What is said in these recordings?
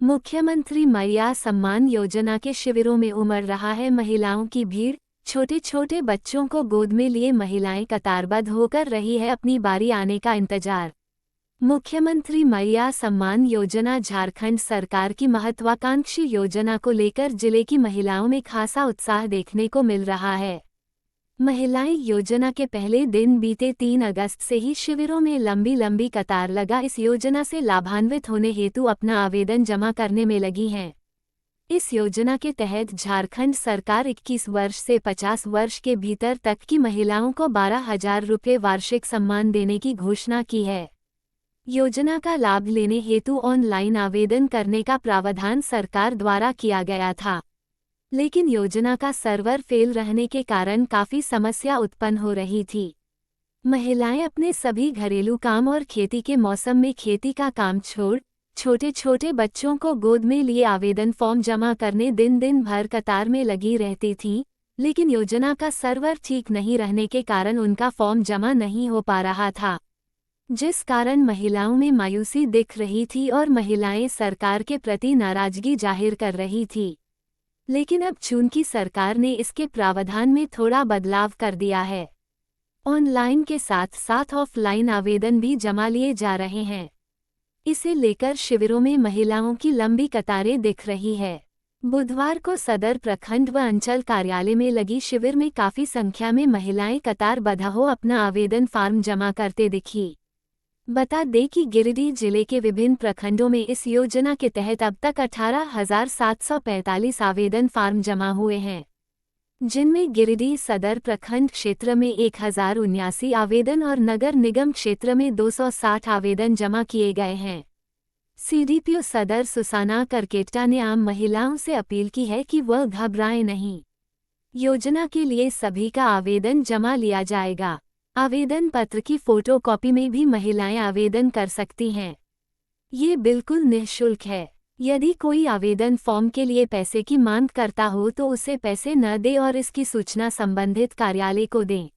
मुख्यमंत्री मैया सम्मान योजना के शिविरों में उमड़ रहा है महिलाओं की भीड़। छोटे छोटे बच्चों को गोद में लिए महिलाएं कतारबद्ध होकर रही है अपनी बारी आने का इंतजार। मुख्यमंत्री मैया सम्मान योजना झारखंड सरकार की महत्वाकांक्षी योजना को लेकर जिले की महिलाओं में खासा उत्साह देखने को मिल रहा है। महिलाएं योजना के पहले दिन बीते 3 अगस्त से ही शिविरों में लंबी लंबी कतार लगा इस योजना से लाभान्वित होने हेतु अपना आवेदन जमा करने में लगी हैं। इस योजना के तहत झारखंड सरकार 21 वर्ष से 50 वर्ष के भीतर तक की महिलाओं को 12,000 रुपये वार्षिक सम्मान देने की घोषणा की है। योजना का लाभ लेने हेतु ऑनलाइन आवेदन करने का प्रावधान सरकार द्वारा किया गया था, लेकिन योजना का सर्वर फेल रहने के कारण काफी समस्या उत्पन्न हो रही थी। महिलाएं अपने सभी घरेलू काम और खेती के मौसम में खेती का काम छोड़ छोटे छोटे बच्चों को गोद में लिए आवेदन फॉर्म जमा करने दिन दिन भर कतार में लगी रहती थीं, लेकिन योजना का सर्वर ठीक नहीं रहने के कारण उनका फॉर्म जमा नहीं हो पा रहा था, जिस कारण महिलाओं में मायूसी दिख रही थी और महिलाएं सरकार के प्रति नाराजगी जाहिर कर रही थी। लेकिन अब चूंकि सरकार ने इसके प्रावधान में थोड़ा बदलाव कर दिया है, ऑनलाइन के साथ साथ ऑफलाइन आवेदन भी जमा लिए जा रहे हैं। इसे लेकर शिविरों में महिलाओं की लंबी कतारें दिख रही है। बुधवार को सदर प्रखंड व अंचल कार्यालय में लगी शिविर में काफी संख्या में महिलाएं कतारबद्ध हो अपना आवेदन फार्म जमा करते दिखी। बता दें कि गिरिडीह जिले के विभिन्न प्रखंडों में इस योजना के तहत अब तक 18,745 आवेदन फार्म जमा हुए हैं, जिनमें गिरिडीह सदर प्रखंड क्षेत्र में 1,079 आवेदन और नगर निगम क्षेत्र में 260 आवेदन जमा किए गए हैं। सीडीपीओ सदर सुसाना करकेटा ने आम महिलाओं से अपील की है कि वह घबराएं नहीं। योजना के लिए सभी का आवेदन जमा लिया जाएगा। आवेदन पत्र की फोटोकॉपी में भी महिलाएं आवेदन कर सकती हैं। ये बिल्कुल निःशुल्क है। यदि कोई आवेदन फॉर्म के लिए पैसे की मांग करता हो तो उसे पैसे न दे और इसकी सूचना संबंधित कार्यालय को दें।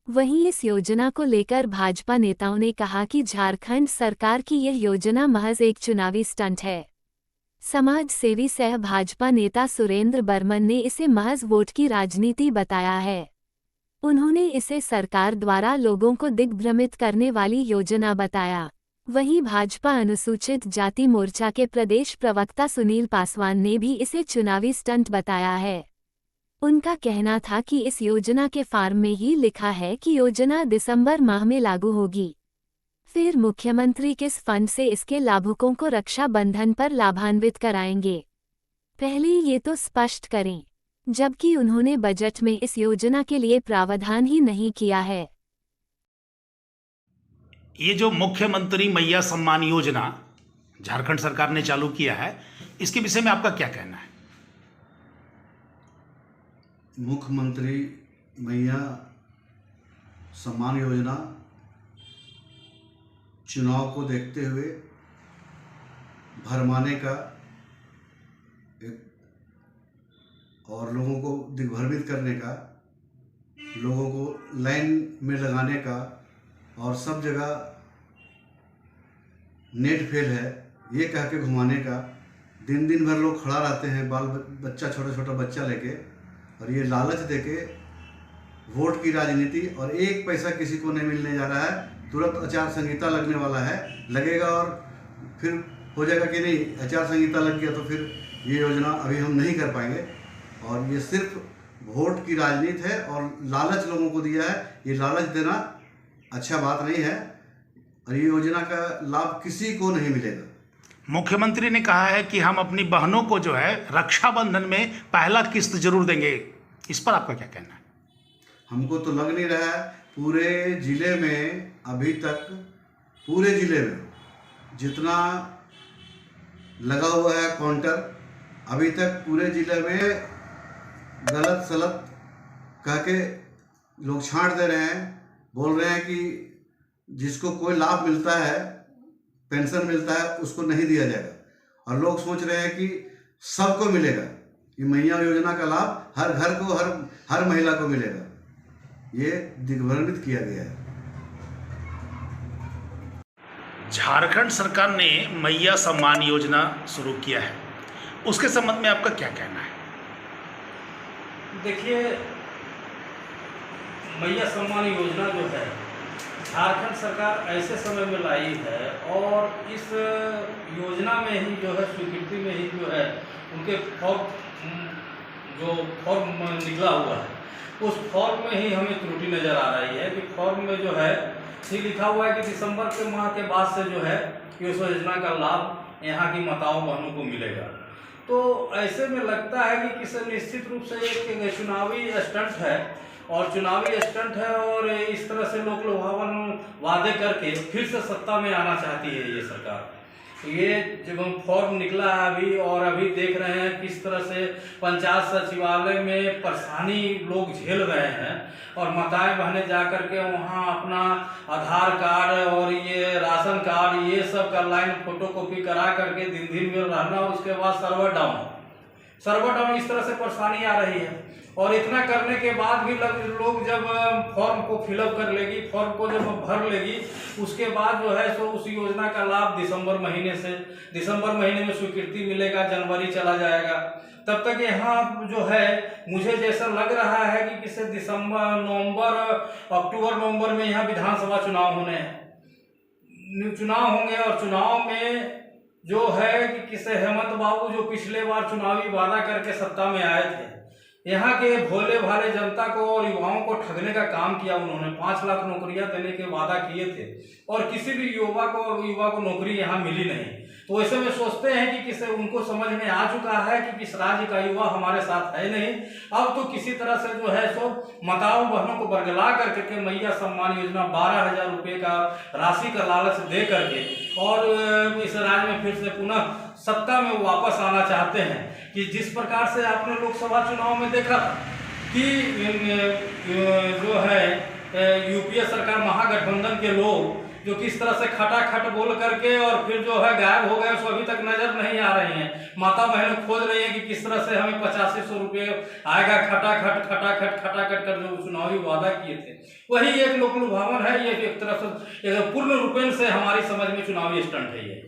वहीं इस योजना को लेकर भाजपा नेताओं ने कहा कि झारखंड सरकार की यह योजना महज एक चुनावी स्टंट है। समाज सेवी सह भाजपा नेता सुरेंद्र बर्मन ने इसे महज वोट की राजनीति बताया है। उन्होंने इसे सरकार द्वारा लोगों को दिग्भ्रमित करने वाली योजना बताया। वहीं भाजपा अनुसूचित जाति मोर्चा के प्रदेश प्रवक्ता सुनील पासवान ने भी इसे चुनावी स्टंट बताया है। उनका कहना था कि इस योजना के फार्म में ही लिखा है कि योजना दिसंबर माह में लागू होगी, फिर मुख्यमंत्री किस फंड से इसके लाभुकों को रक्षा बंधन पर लाभान्वित कराएंगे, पहले ये तो स्पष्ट करें। जबकि उन्होंने बजट में इस योजना के लिए प्रावधान ही नहीं किया है। ये जो मुख्यमंत्री मैया सम्मान योजना झारखंड सरकार ने चालू किया है, इसके विषय में आपका क्या कहना है? मुख्यमंत्री मैया सम्मान योजना चुनाव को देखते हुए भरमाने का एक और लोगों को दिग्भ्रमित करने का, लोगों को लाइन में लगाने का और सब जगह नेट फेल है ये कह के घुमाने का। दिन दिन भर लोग खड़ा रहते हैं बाल बच्चा, छोटा छोटा बच्चा लेके, और ये लालच देके वोट की राजनीति, और एक पैसा किसी को नहीं मिलने जा रहा है। तुरंत आचार संहिता लगने वाला है, लगेगा और फिर हो जाएगा कि नहीं आचार संहिता लग गया तो फिर ये योजना अभी हम नहीं कर पाएंगे। और ये सिर्फ वोट की राजनीति है और लालच लोगों को दिया है। ये लालच देना अच्छा बात नहीं है और ये योजना का लाभ किसी को नहीं मिलेगा। मुख्यमंत्री ने कहा है कि हम अपनी बहनों को जो है रक्षाबंधन में पहला किस्त जरूर देंगे, इस पर आपका क्या कहना है? हमको तो लग नहीं रहा है। पूरे जिले में अभी तक, पूरे जिले में जितना लगा हुआ है काउंटर, अभी तक पूरे जिले में गलत सलत कह के लोग छांट दे रहे हैं। बोल रहे हैं कि जिसको कोई लाभ मिलता है, पेंशन मिलता है, उसको नहीं दिया जाएगा, और लोग सोच रहे हैं कि सबको मिलेगा। ये मैया योजना का लाभ हर घर को, हर महिला को मिलेगा। ये दिग्भ्रमित किया गया है। झारखंड सरकार ने मैया सम्मान योजना शुरू किया है, उसके संबंध में आपका क्या कहना है? देखिए, मैया सम्मान योजना जो है झारखंड सरकार ऐसे समय में लाई है और इस योजना में ही जो है स्वीकृति में ही जो है उनके फॉर्म निकला हुआ है, उस फॉर्म में ही हमें त्रुटि नज़र आ रही है कि फॉर्म में जो है ये लिखा हुआ है कि दिसंबर के माह के बाद से जो है इस योजना का लाभ यहाँ की माताओं बहनों को मिलेगा। तो ऐसे में लगता है कि किसी निश्चित रूप से एक चुनावी स्टंट है और इस तरह से लोक लुभावन वादे करके फिर से सत्ता में आना चाहती है ये सरकार। ये जब हम फॉर्म निकला है अभी और अभी देख रहे हैं किस तरह से पंचायत सचिवालय में परेशानी लोग झेल रहे हैं और माताएं बहनें जा कर के वहाँ अपना आधार कार्ड और ये राशन कार्ड ये सब का लाइन फोटोकॉपी करा करके दिन में रहना और उसके बाद सर्वर डाउन इस तरह से परेशानी आ रही है। और इतना करने के बाद भी लोग जब फॉर्म को फिलअप कर लेगी, फॉर्म को जब भर लेगी, उसके बाद जो है सो उस योजना का लाभ दिसंबर महीने में स्वीकृति मिलेगा, जनवरी चला जाएगा। तब तक यहाँ जो है मुझे जैसा लग रहा है कि किसी अक्टूबर नवंबर में यहाँ विधानसभा चुनाव होंगे और चुनाव में जो है कि किसे हेमंत बाबू जो पिछले बार चुनावी वादा करके सत्ता में आए थे, यहाँ के भोले भाले जनता को और युवाओं को ठगने का काम किया। उन्होंने 5 लाख नौकरियां देने के वादा किए थे और किसी भी युवा को नौकरी यहाँ मिली नहीं। तो ऐसे में सोचते हैं कि किसी उनको समझ में आ चुका है कि किस राज्य का युवा हमारे साथ है नहीं, अब तो किसी तरह से जो है सो माताओं बहनों को बरगला करके मैया सम्मान योजना 12,000 रुपये का राशि का लालच दे करके और इस राज्य में फिर से पुनः सत्ता में वापस आना चाहते हैं। कि जिस प्रकार से आपने लोकसभा चुनाव में देखा कि जो है यूपीए सरकार महागठबंधन के लोग जो किस तरह से खटाखट बोल करके और फिर जो है गायब हो गए, सो अभी तक नजर नहीं आ रही हैं। माता बहनें खोज रही हैं कि किस तरह से हमें 8500 रुपये आएगा, खटाखट कर जो चुनावी वादा किए थे वही एक लोक लुभावन है। ये एक तरह से पूर्ण रूपेण से हमारी समझ में चुनावी स्टंट है। ये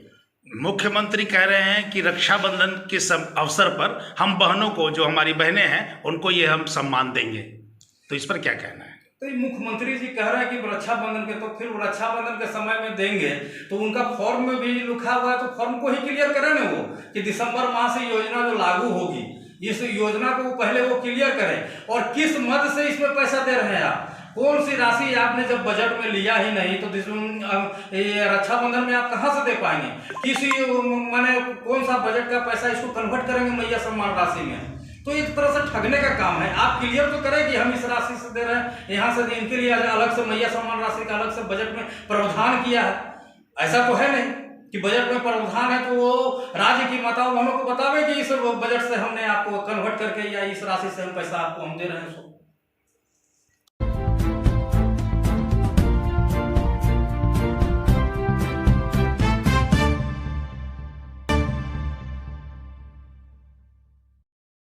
मुख्यमंत्री कह रहे हैं कि रक्षाबंधन के अवसर पर हम बहनों को, जो हमारी बहनें हैं, उनको ये हम सम्मान देंगे, तो इस पर क्या कहना है? तो मुख्यमंत्री जी कह रहे हैं कि रक्षाबंधन के, तो फिर रक्षाबंधन के समय में देंगे तो उनका फॉर्म में भी लिखा हुआ है, तो फॉर्म को ही क्लियर करें ना वो कि दिसंबर माह से योजना जो लागू होगी, इस योजना को पहले वो क्लियर करें और किस मद से इसमें पैसा दे रहे हैं आप, कौन सी राशि आपने जब बजट में लिया ही नहीं तो रक्षाबंधन में आप कहां से दे पाएंगे? किसी माने कौन सा बजट का पैसा इसको कन्वर्ट करेंगे मैया सम्मान राशि में? तो एक तरह से ठगने का काम है। आप क्लियर तो करें कि हम इस राशि से दे रहे हैं, यहाँ से इनके लिए अलग से मैया सम्मान राशि का अलग से बजट में प्रावधान किया है। ऐसा तो है नहीं कि बजट में प्रावधान है तो वो राज्य की माताओं बहनों को बतावे कि इस बजट से हमने आपको कन्वर्ट करके या इस राशि से हम पैसा आपको हम दे रहे हैं।